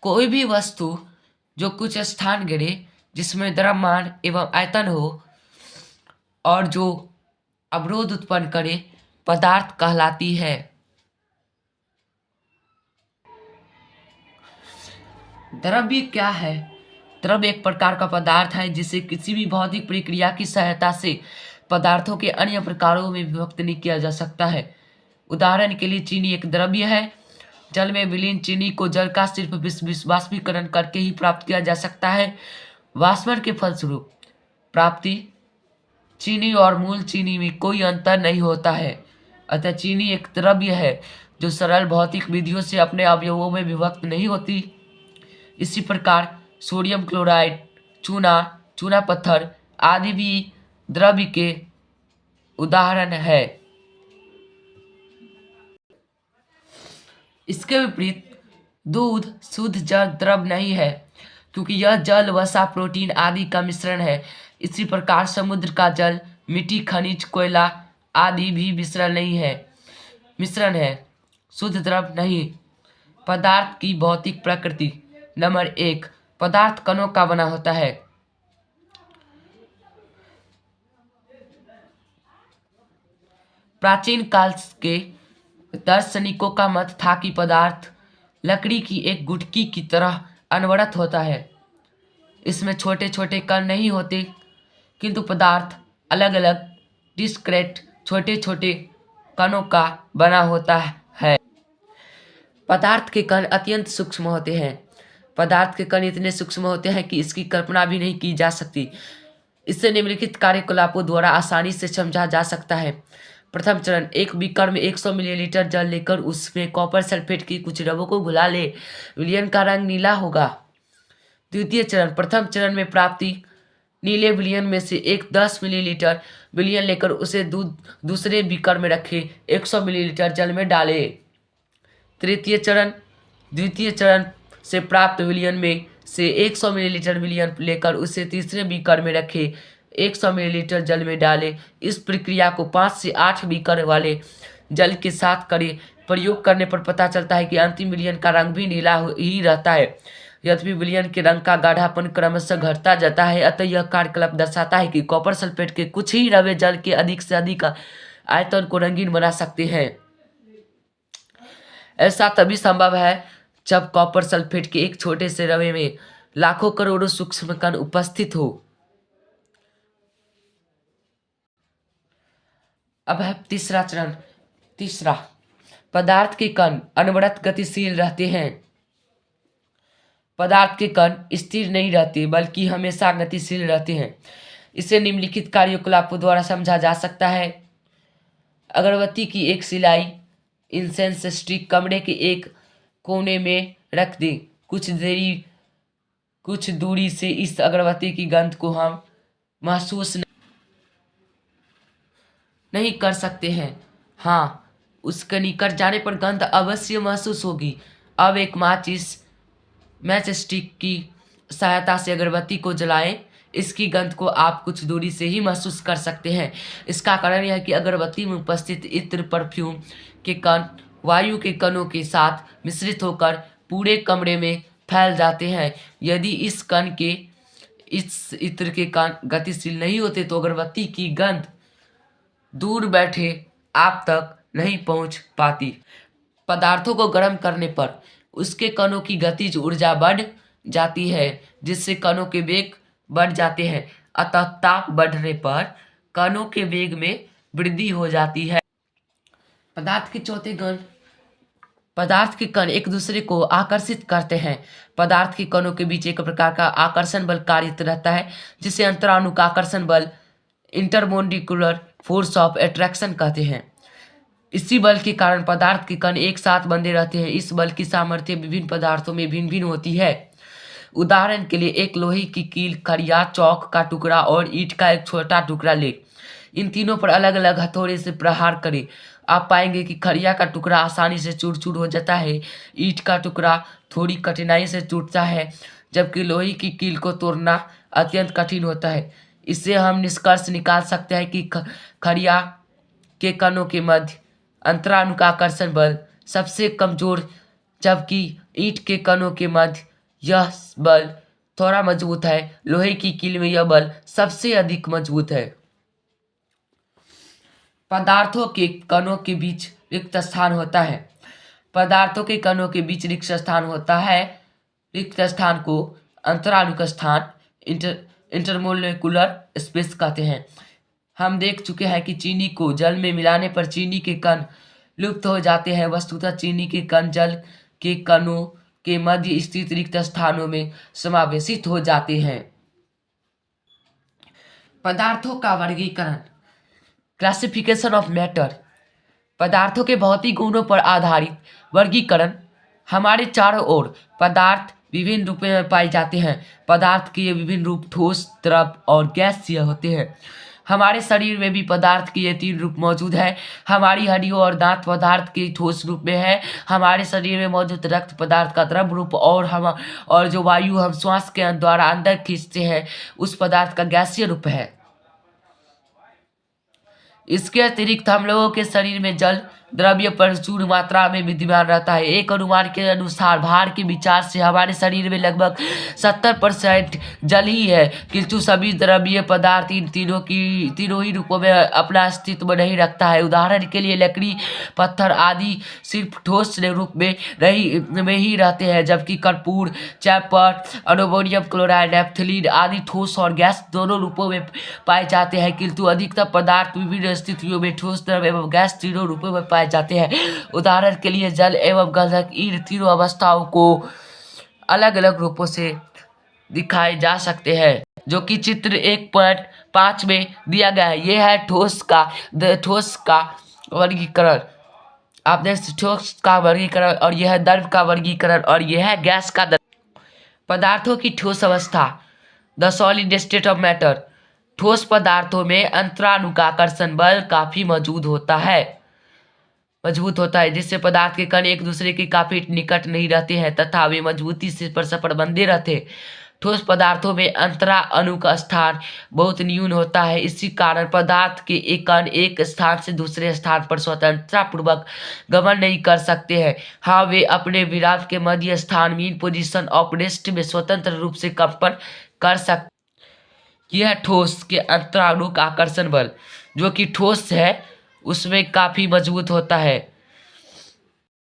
कोई भी वस्तु जो कुछ स्थान घेरे, जिसमें द्रव्यमान एवं आयतन हो और जो अवरोध उत्पन्न करे, पदार्थ कहलाती है। द्रव्य क्या है? द्रव्य एक प्रकार का पदार्थ है जिसे किसी भी भौतिक प्रक्रिया की सहायता से पदार्थों के अन्य प्रकारों में विभक्त नहीं किया जा सकता है। उदाहरण के लिए चीनी एक द्रव्य है। जल में विलीन चीनी को जल का सिर्फ वाष्पीकरण करके ही प्राप्त किया जा सकता है। वाष्पन के फलस्वरूप प्राप्ति चीनी और मूल चीनी में कोई अंतर नहीं होता है। अतः चीनी एक द्रव्य है जो सरल भौतिक विधियों से अपने अवयवों में विभक्त नहीं होती। इसी प्रकार सोडियम क्लोराइड, चूना, चूना पत्थर आदि भी द्रव्य के उदाहरण है। इसके विपरीत दूध शुद्ध जल द्रव नहीं है, क्योंकि यह जल, वसा, प्रोटीन आदि का मिश्रण है। इसी प्रकार समुद्र का जल, मिट्टी, खनिज, कोयला आदि भी मिश्रण है, शुद्ध द्रव नहीं। पदार्थ की भौतिक प्रकृति। नंबर 1, पदार्थ कणों का बना होता है। प्राचीन काल के दार्शनिकों का मत था कि पदार्थ लकड़ी की एक गुठकी की तरह अनवरत होता है। इसमें छोटे छोटे कण नहीं होते, किंतु पदार्थ अलग अलग डिस्क्रीट छोटे छोटे कणों का बना होता है। पदार्थ के कण अत्यंत सूक्ष्म होते हैं। पदार्थ के कण इतने सूक्ष्म होते हैं कि इसकी कल्पना भी नहीं की जा सकती। इसे निम्नलिखित कार्यकलापों द्वारा आसानी से समझा जा सकता है। प्रथम चरण, एक बीकर में 100 मिलीलीटर जल लेकर उसमें कॉपर सल्फेट की कुछ रवों को घुला ले। विलयन का रंग नीला होगा। द्वितीय चरण, प्रथम चरण में प्राप्ति नीले विलयन में से 10 मिलीलीटर विलयन लेकर उसे दूसरे बीकर में रखे 100 मिलीलीटर जल में डाले। तृतीय चरण, द्वितीय चरण से प्राप्त विलयन में से 100 मिलीलीटर विलयन लेकर उसे तीसरे बीकर में रखे 100 मिलीलीटर जल में डाले। इस प्रक्रिया को 5 से 8 बीकर वाले जल के साथ करें। प्रयोग करने पर पता चलता है कि अंतिम विलयन का रंग भी नीला ही रहता है। यद्यपि विलयन के रंग का गाढ़ापन क्रमशः घटता जाता है। अतः यह कार्यकलाप दर्शाता है कि कॉपर सल्फेट के कुछ ही रवे जल के अधिक से अधिक आयतन को रंगीन बना सकते हैं। ऐसा तभी संभव है जब कॉपर सल्फेट के एक छोटे से रवे में लाखों करोड़ों सूक्ष्म कण उपस्थित हो। अब है तीसरा चरण। तीसरा, पदार्थ के कण अनवरत गतिशील रहते हैं। पदार्थ के कण स्थिर नहीं रहते, बल्कि हमेशा गतिशील रहते हैं। इसे निम्नलिखित कार्यकलापों द्वारा समझा जा सकता है। अगरबत्ती की एक सिलाई इंसेंस स्टिक कमरे के एक कोने में रख दें। कुछ दूरी से इस अगरबत्ती की गंध को हम महसूस नहीं कर सकते हैं। हाँ, उसके निकट जाने पर गंध अवश्य महसूस होगी। अब एक मैच स्टिक की सहायता से अगरबत्ती को जलाएं। इसकी गंध को आप कुछ दूरी से ही महसूस कर सकते हैं। इसका कारण यह है कि अगरबत्ती में उपस्थित इत्र परफ्यूम के कण वायु के कणों के साथ मिश्रित होकर पूरे कमरे में फैल जाते हैं। यदि इस इत्र के कण गतिशील नहीं होते तो अगरबत्ती की गंध दूर बैठे आप तक नहीं पहुंच पाती। पदार्थों को गर्म करने पर उसके कणों की गतिज ऊर्जा बढ़ जाती है, जिससे कणों के वेग बढ़ जाते हैं। अतः ताप बढ़ने पर कणों के वेग में वृद्धि हो जाती है। पदार्थ के चौथे गुण, पदार्थ के कण एक दूसरे को आकर्षित करते हैं। पदार्थ के कणों के बीच एक प्रकार का आकर्षण बल कार्यरत रहता है, जिसे अंतराणुक आकर्षण बल इंटरमोलिक्यूलर फोर्स ऑफ अट्रैक्शन कहते हैं। इसी बल के कारण पदार्थ के कण एक साथ बंधे रहते हैं। इस बल की सामर्थ्य विभिन्न पदार्थों में भिन्न भिन्न होती है। उदाहरण के लिए एक लोहे की कील, खड़िया, चौक का टुकड़ा और ईंट का एक छोटा टुकड़ा ले। इन तीनों पर अलग अलग हथौड़े से प्रहार करें। आप पाएंगे कि खड़िया का टुकड़ा आसानी से चूर चूर हो जाता है। ईंट का टुकड़ा थोड़ी कठिनाई से टूटता है, जबकि लोहे की कील को तोड़ना अत्यंत कठिन होता है। इससे हम निष्कर्ष निकाल सकते हैं कि खड़िया के कणों के मध्य अंतरानुक आकर्षण बल सबसे कमजोर, जबकि ईंट के कणों के मध्य यह बल थोड़ा मजबूत है। लोहे की कील में यह बल सबसे अधिक मजबूत है। पदार्थों के कणों के बीच रिक्त स्थान होता है। पदार्थों के कणों के बीच रिक्त स्थान होता है। रिक्त स्थान को अंतराणुक स्थान इंटरमोलिकुलर स्पेस कहते हैं। हम देख चुके हैं कि चीनी को जल में मिलाने पर चीनी के कण लुप्त हो जाते हैं। वस्तुतः चीनी के कण जल के कणों के मध्य स्थित रिक्त स्थानों में समावेशित हो जाते हैं। पदार्थों का वर्गीकरण, क्लासिफिकेशन ऑफ मैटर। पदार्थों के भौतिक गुणों पर आधारित वर्गीकरण। हमारे चारों ओर पदार्थ विभिन्न रूपों में पाए जाते हैं। पदार्थ के ये विभिन्न रूप ठोस, द्रव और गैसीय होते हैं। हमारे शरीर में भी पदार्थ के ये 3 रूप मौजूद हैं। हमारी हड्डियों और दांत पदार्थ के ठोस रूप में है। हमारे शरीर में मौजूद रक्त पदार्थ का द्रव रूप और जो वायु हम श्वास के द्वारा अंदर खींचते हैं उस पदार्थ का गैसीय रूप है। इसके अतिरिक्त हम लोगों के शरीर में जल द्रव्य प्रचुर मात्रा में विद्यमान रहता है। एक अनुमान के अनुसार भार के विचार से हमारे शरीर में लगभग 70% जल ही है, किंतु सभी द्रव्य पदार्थ इन तीनों ही रूपों में अपना अस्तित्व नहीं रखता है। उदाहरण के लिए लकड़ी, पत्थर आदि सिर्फ ठोस रूप में ही रहते हैं, जबकि कर्पूर, चैपर, अमोनियम क्लोराइड, नैप्थलीन आदि ठोस और गैस दोनों रूपों में पाए जाते हैं। किंतु अधिकतर पदार्थ विभिन्न स्थितियों में ठोस, द्रव एवं गैस तीनों रूपों में पाए जाते हैं। उदाहरण के लिए जल एवं गंधक इन तीनों अवस्थाओं को अलग अलग रूपों से दिखाए जा सकते हैं, जो कि चित्र 1.5 में दिया गया है। यह है ठोस का वर्गीकरण। आपने ठोस का वर्गीकरण, और यह है द्रव का वर्गीकरण, और यह है गैस का पदार्थों की ठोस अवस्था, the solid state of matter. ठोस पदार्थों में अंतरानुकाकर्षण बल काफी मजबूत होता है, जिससे पदार्थ के कण एक दूसरे के काफी निकट नहीं रहते हैं तथा वे मजबूती से परस्पर बंधे रहते हैं। ठोस पदार्थों में अंतराणु का स्थान बहुत न्यून होता है। इसी कारण पदार्थ के एक कण एक स्थान से दूसरे स्थान पर स्वतंत्रता पूर्वक गमन नहीं कर सकते हैं। हाँ, वे अपने विराम के मध्य स्थान मीन पोजीशन ऑफ रेस्ट में स्वतंत्र रूप से कंपन कर सकते। यह ठोस के अंतराणु का आकर्षण बल, जो कि ठोस है, उसमें काफी मजबूत होता है।